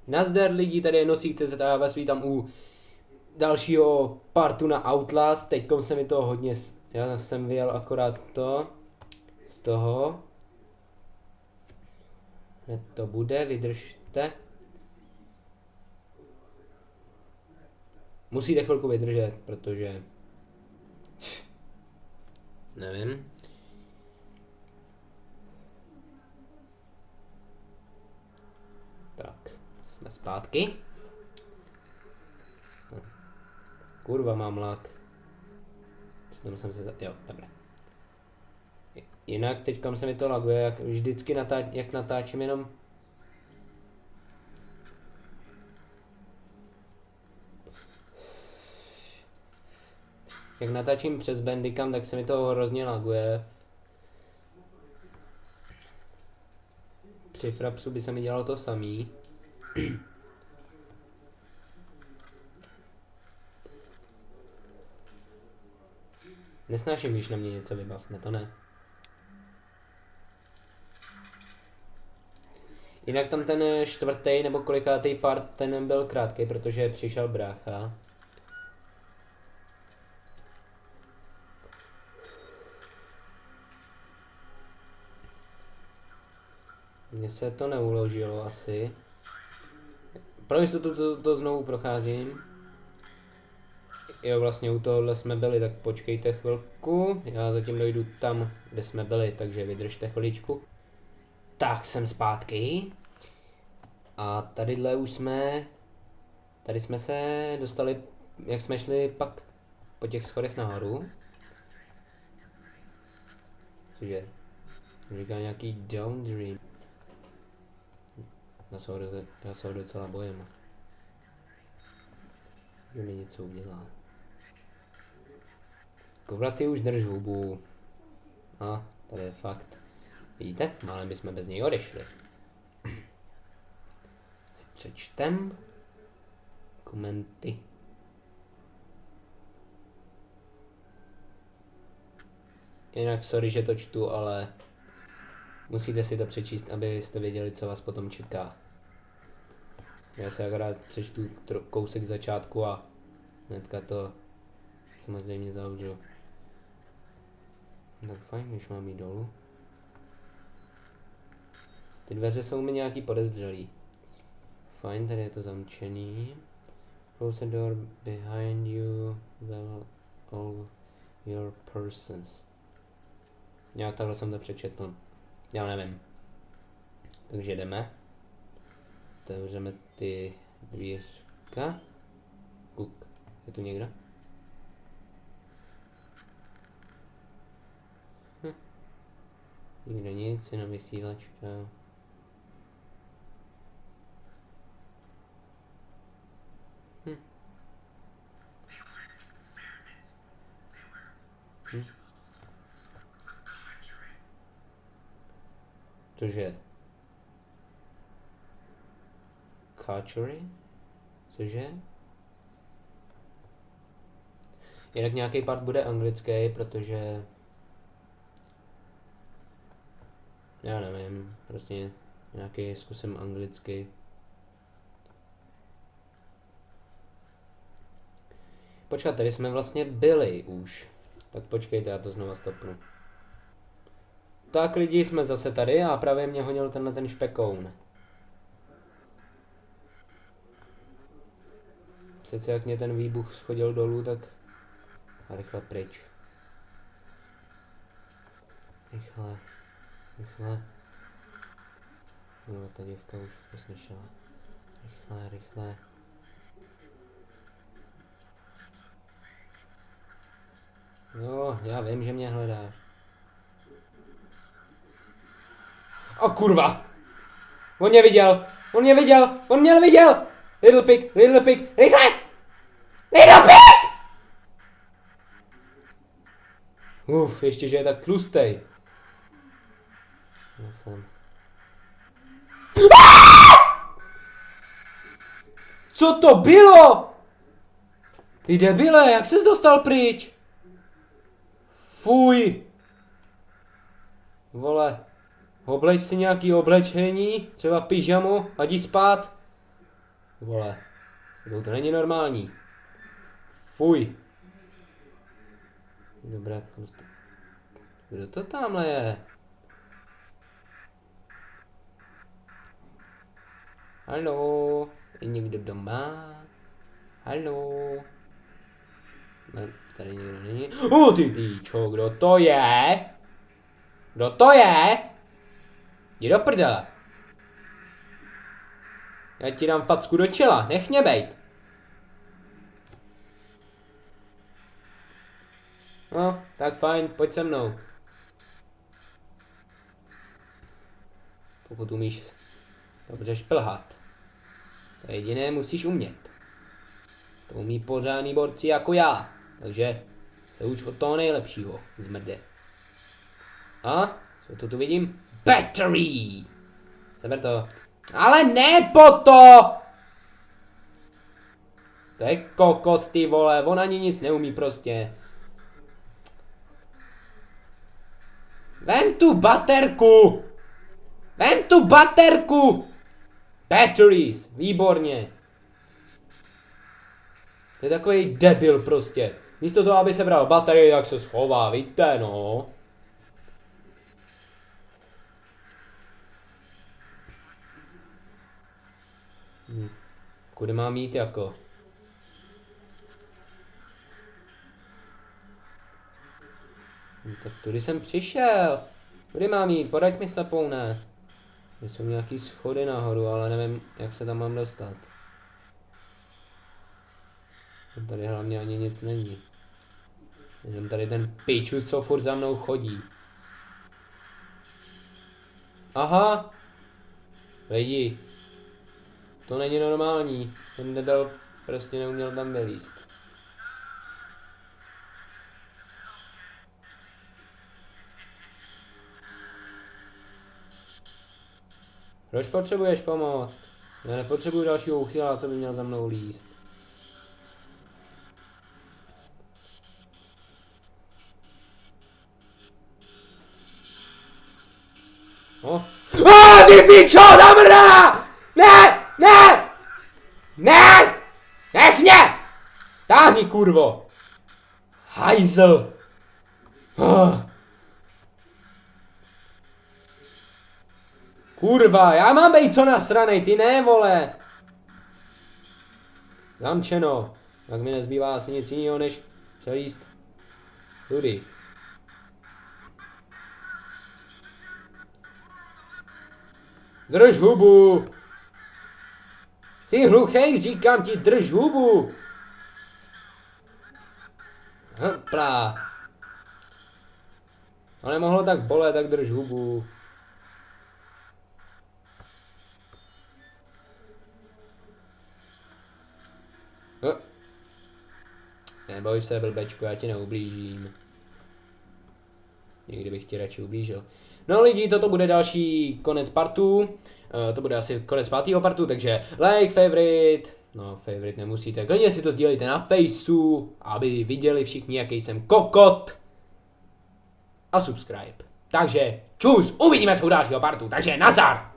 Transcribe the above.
Nazdar lidi, tady je Nosík.cz a já vás vítám u dalšího partu na Outlast. Teďkom se mi to hodně... Já jsem vyjel akorát to... Z toho... Hned to bude, vydržte. Musíte chvilku vydržet, protože... Nevím. Tak, jsme zpátky. Kurva, mám lak. Přitom jsem se... Jo, dobré. Jinak teďkam se mi to laguje, jak vždycky jak natáčím jenom... Jak natáčím přes Bandicam, tak se mi to hrozně laguje. Při Frapsu by se mi dělalo to samý. Nesnáším, když na mě něco vybav, ne to ne. Jinak tam ten čtvrtý nebo kolikátý part, ten byl krátký, protože přišel brácha. Mně se to neuložilo asi. Pro jistotu to znovu procházím. Jo, vlastně u tohohle jsme byli, tak počkejte chvilku. Já zatím dojdu tam, kde jsme byli, takže vydržte chviličku. Tak, jsem zpátky. A tadyhle už jsme... Tady jsme se dostali, jak jsme šli pak po těch schodech nahoru. Cože? Říká nějaký down dream. Já se ho docela bojím. Že mi něco udělá. Kovraty už drž hubu. A tady je fakt. Vidíte? Málem bychom bez něj odešli. Si přečtem. Komenty. Jinak sorry, že to čtu, ale musíte si to přečíst, abyste věděli, co vás potom čeká. Já si akorát přečtu kousek začátku a hnedka to samozřejmě zavřu. Tak fajn, když mám jít dolů. Ty dveře jsou mi nějaký podezřelý. Fajn, tady je to zamčený. Close the door behind you, well all your persons. Nějak takhle jsem to přečetl. Já nevím. Takže jdeme. Otevřeme ty dvířka. Kuk, je tu někdo? Nikdo nic, jenom vysílačka. Cože? Country? Cože? Jinak nějaký part bude anglický, protože... Já nevím, prostě nějaký zkusím anglicky. Počkat, tady jsme vlastně byli už. Tak počkejte, já to znova stopnu. Tak lidi, jsme zase tady a právě mě honil tenhle ten špekoun. Přece jak mě ten výbuch schodil dolů, tak... A rychle pryč. Rychle. Rychle. No, ta děvka už poslyšela. Rychle, rychle. Jo, já vím, že mě hledáš. O kurva! On mě viděl! On mě viděl! On mě viděl! Little pig! Little pig! Rychle! Little pig! Ještě že je tak tlustej. Já jsem... Co to bylo? Ty debile, jak ses dostal pryč? Fuj! Vole, obleč si nějaký oblečení, třeba pyžamo, a jdi spát. Vole, to není normální. Fuj. Dobré, kdo to tamhle je? Haló, je někdo doma? Haló. Ne, tady nikdo není. Ty píčo, kdo to je? Kdo to je? Jdi do prdele. Já ti dám facku do čela, nech mě bejt. No, tak fajn, pojď se mnou. Pokud umíš dobře šplhat. To jediné musíš umět. To umí pořádný borci jako já. Takže se uč od toho nejlepšího, zmrde. A, co tu vidím? Battery! Seber to. Ale ne po to! To je kokot, ty vole, on ani nic neumí prostě. Vem tu baterku! Vem tu baterku! Batteries, výborně. To je takový debil prostě. Místo toho, aby se bral baterii, tak se schová, víte no. Kudy mám jít jako? Tak tudy jsem přišel. Kudy mám jít? Poraď mi slepoune. Jsou nějaký schody nahoru, ale nevím, jak se tam mám dostat. Tady hlavně ani nic není. Jenom tady ten piču, co furt za mnou chodí. Aha! Lidi. To není normální. Ten debil prostě neuměl tam vylízt. Proč potřebuješ pomoct? Já nepotřebuju dalšího uchyla, co by měl za mnou líst. Oh. Ty pičo, zamrá! Ne! Ne! Ne! Nech mě! Táhni, kurvo! Hajzl! Kurva, já mám být co nasranej, ty ne, vole! Zamčeno. Tak mi nezbývá asi nic jiného, než přelíst tudy. Drž hubu! Jsi hluchej, říkám ti, drž hubu! Hopla. Ale mohlo tak bolet, tak drž hubu. Neboj se, blbečku, já ti neublížím. Někdy bych ti radši ublížil. No lidi, toto bude další konec partu. To bude asi konec 5. partu, takže like, favorite. No, favorite nemusíte. Klidně si to sdílejte na Faceu, aby viděli všichni, jaký jsem kokot. A subscribe. Takže čus, uvidíme se u dalšího partu, takže nazdar!